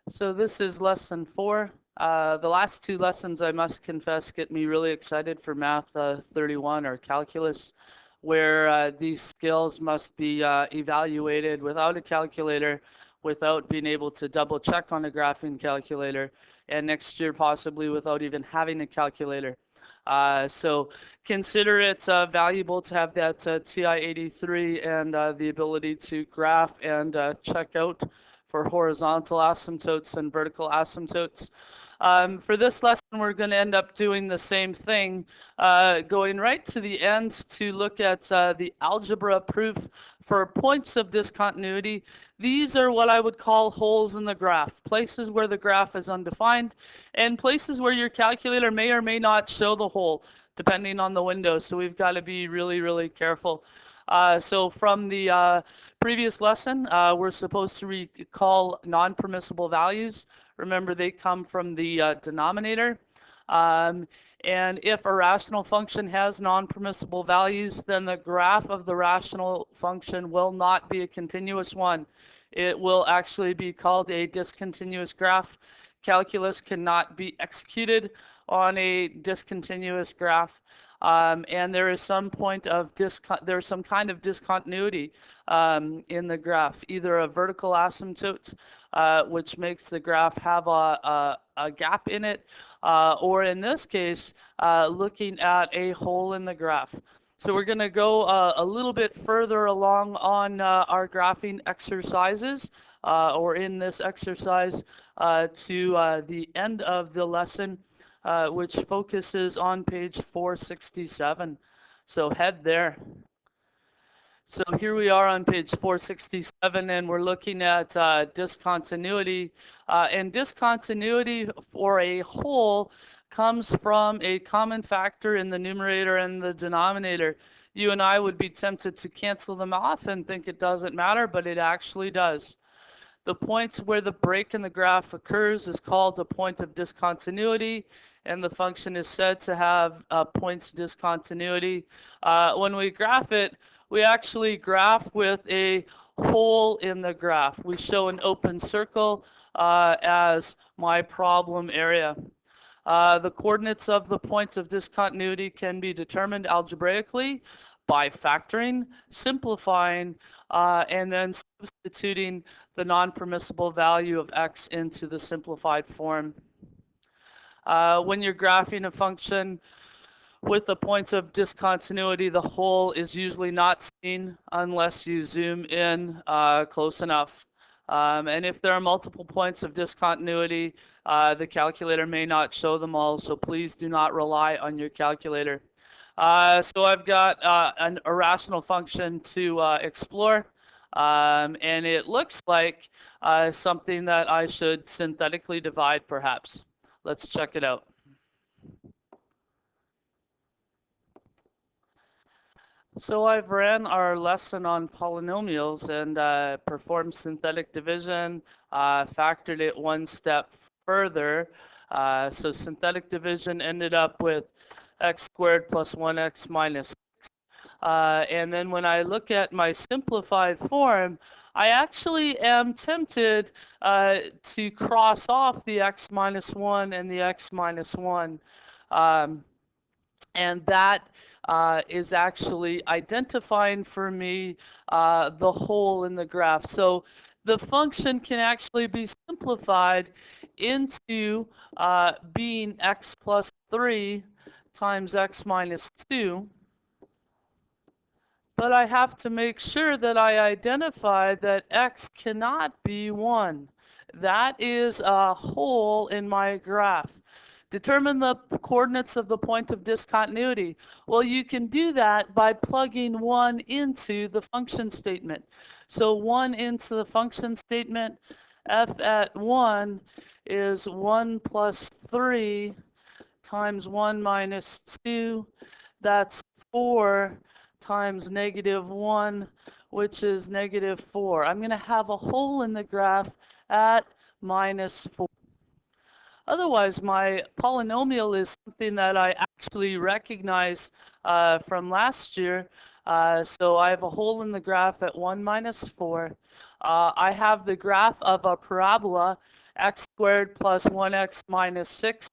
So this is lesson 4. The last 2 lessons, I must confess, get me really excited for Math 31 or calculus, where these skills must be evaluated without a calculator, without being able to double check on a graphing calculator, and next year possibly without even having a calculator. So consider it valuable to have that TI-83 and the ability to graph and check out for horizontal asymptotes and vertical asymptotes. For this lesson, we're going to end up doing the same thing, going right to the end to look at the algebra proof for points of discontinuity. These are what I would call holes in the graph, places where the graph is undefined, and places where your calculator may or may not show the hole, depending on the window. So we've got to be really, really careful. So from the previous lesson, we're supposed to recall non-permissible values. Remember, they come from the denominator. And if a rational function has non-permissible values, then the graph of the rational function will not be a continuous one. It will actually be called a discontinuous graph. Calculus cannot be executed on a discontinuous graph. And there is some point of there's some kind of discontinuity in the graph, either a vertical asymptote, which makes the graph have a gap in it, or in this case, looking at a hole in the graph. So we're going to go a little bit further along on our graphing exercises, or in this exercise to the end of the lesson, which focuses on page 467. So head there. So here we are on page 467, and we're looking at discontinuity. And discontinuity for a whole comes from a common factor in the numerator and the denominator. You and I would be tempted to cancel them off and think it doesn't matter, but it actually does. The point where the break in the graph occurs is called a point of discontinuity, and the function is said to have a point discontinuity. When we graph it, we actually graph with a hole in the graph. We show an open circle as my problem area. The coordinates of the point of discontinuity can be determined algebraically by factoring, simplifying, and then substituting the non-permissible value of x into the simplified form. When you're graphing a function with a point of discontinuity, the hole is usually not seen unless you zoom in close enough. And if there are multiple points of discontinuity, the calculator may not show them all, so please do not rely on your calculator. So I've got an irrational function to explore, and it looks like something that I should synthetically divide, perhaps. Let's check it out. So I've ran our lesson on polynomials and performed synthetic division, factored it one step further. So synthetic division ended up with x squared plus 1x minus 6. And then when I look at my simplified form, I actually am tempted to cross off the x minus 1 and the x minus 1. And that is actually identifying for me the hole in the graph. So the function can actually be simplified into being x plus 3 times x minus 2. But I have to make sure that I identify that x cannot be 1. That is a hole in my graph. Determine the coordinates of the point of discontinuity. Well, you can do that by plugging 1 into the function statement. So 1 into the function statement, f at 1 is 1 plus 3 times 1 minus 2. That's 4 times negative 1, which is negative 4. I'm going to have a hole in the graph at minus 4. Otherwise, my polynomial is something that I actually recognize from last year. So I have a hole in the graph at 1 minus 4. I have the graph of a parabola x squared plus 1x minus 6,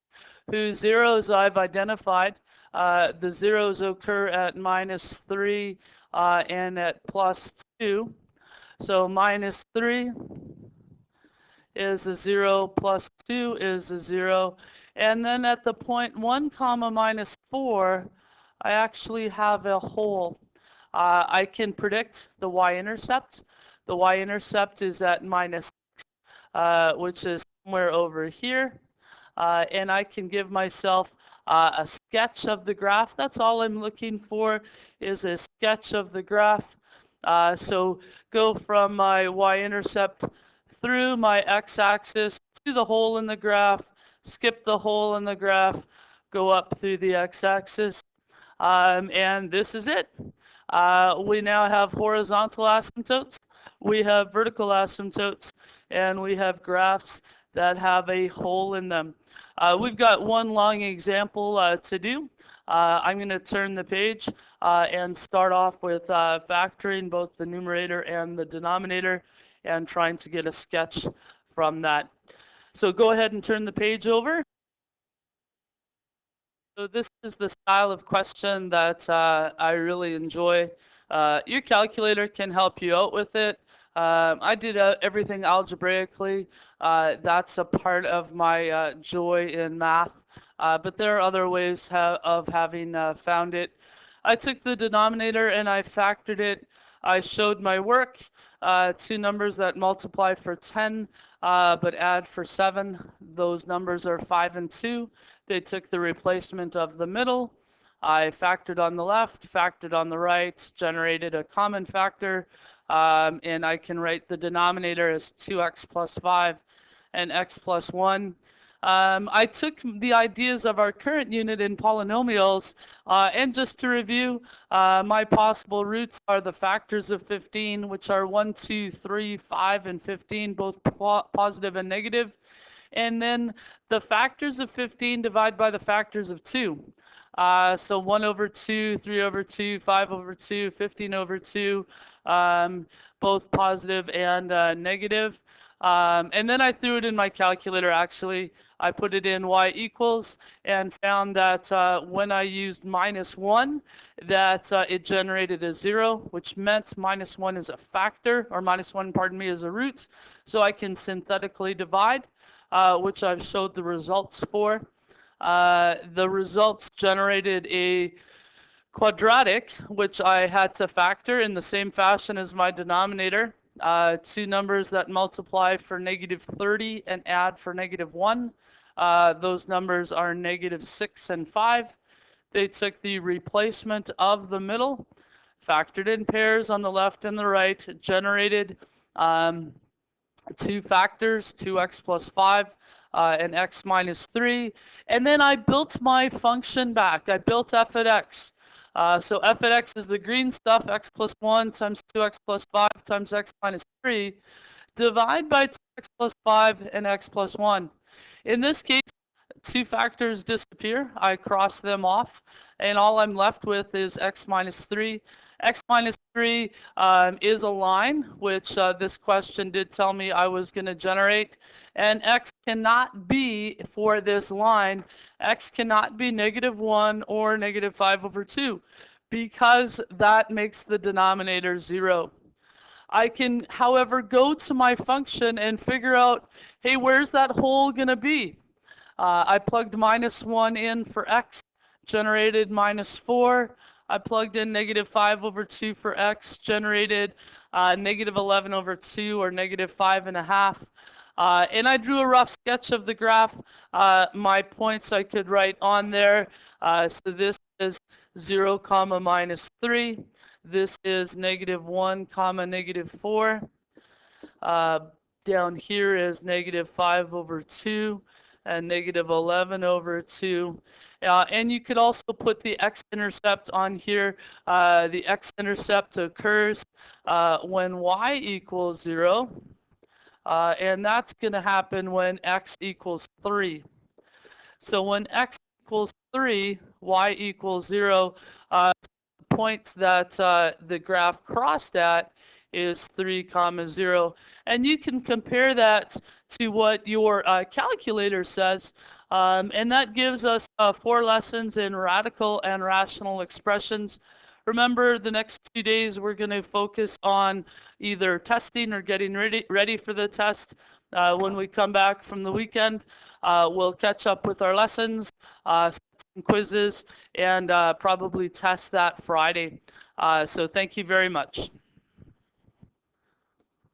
whose zeros I've identified. The zeros occur at minus 3 and at plus 2. So minus 3 is a 0, plus 2 is a 0. And then at the point 1 comma minus 4, I actually have a hole. I can predict the y-intercept. The y-intercept is at minus 6, which is somewhere over here. And I can give myself a sketch of the graph. That's all I'm looking for, is a sketch of the graph. So go from my y-intercept through my x-axis to the hole in the graph, skip the hole in the graph, go up through the x-axis, and this is it. We now have horizontal asymptotes, we have vertical asymptotes, and we have graphs that have a hole in them. We've got one long example to do. I'm going to turn the page and start off with factoring both the numerator and the denominator and trying to get a sketch from that. So go ahead and turn the page over. So this is the style of question that I really enjoy. Your calculator can help you out with it. I did everything algebraically. That's a part of my joy in math. But there are other ways of having found it. I took the denominator and I factored it. I showed my work, two numbers that multiply for 10 but add for 7. Those numbers are 5 and 2. They took the replacement of the middle. I factored on the left, factored on the right, generated a common factor, and I can write the denominator as 2x plus 5 and x plus 1. I took the ideas of our current unit in polynomials, and just to review, my possible roots are the factors of 15, which are 1, 2, 3, 5, and 15, both positive and negative. And then the factors of 15 divide by the factors of 2. So 1 over 2, 3 over 2, 5 over 2, 15 over 2, both positive and negative. And then I threw it in my calculator, actually. I put it in y equals and found that when I used minus 1, that it generated a 0, which meant minus 1 is a factor, or minus 1, pardon me, is a root. So I can synthetically divide, which I've showed the results for. The results generated a quadratic, which I had to factor in the same fashion as my denominator. Two numbers that multiply for negative 30 and add for negative 1. Those numbers are negative 6 and 5. They took the replacement of the middle, factored in pairs on the left and the right, generated two factors, 2x plus 5 and x minus 3. And then I built my function back. I built f at x. So f at x is the green stuff, x plus 1 times 2x plus 5 times x minus 3. Divide by 2x plus 5 and x plus 1. In this case, two factors disappear. I cross them off, and all I'm left with is x minus 3. X minus 3 is a line, which this question did tell me I was going to generate. And x cannot be, for this line, x cannot be negative 1 or negative 5 over 2, because that makes the denominator 0. I can, however, go to my function and figure out, hey, where's that hole going to be? I plugged minus 1 in for x, generated minus 4. I plugged in negative 5 over 2 for x, generated negative 11 over 2, or negative 5.5. And I drew a rough sketch of the graph. My points I could write on there. So this is 0, comma, minus 3. This is negative 1, comma, negative 4. Down here is negative 5 over 2. And negative 11 over 2. And you could also put the x-intercept on here. The x-intercept occurs when y equals 0. And that's going to happen when x equals 3. So when x equals 3, y equals 0, the point that the graph crossed at is 3,0. And you can compare that to what your calculator says. And that gives us 4 lessons in radical and rational expressions. Remember, the next 2 days we're going to focus on either testing or getting ready for the test. When we come back from the weekend, we'll catch up with our lessons, some quizzes, and probably test that Friday. So thank you very much.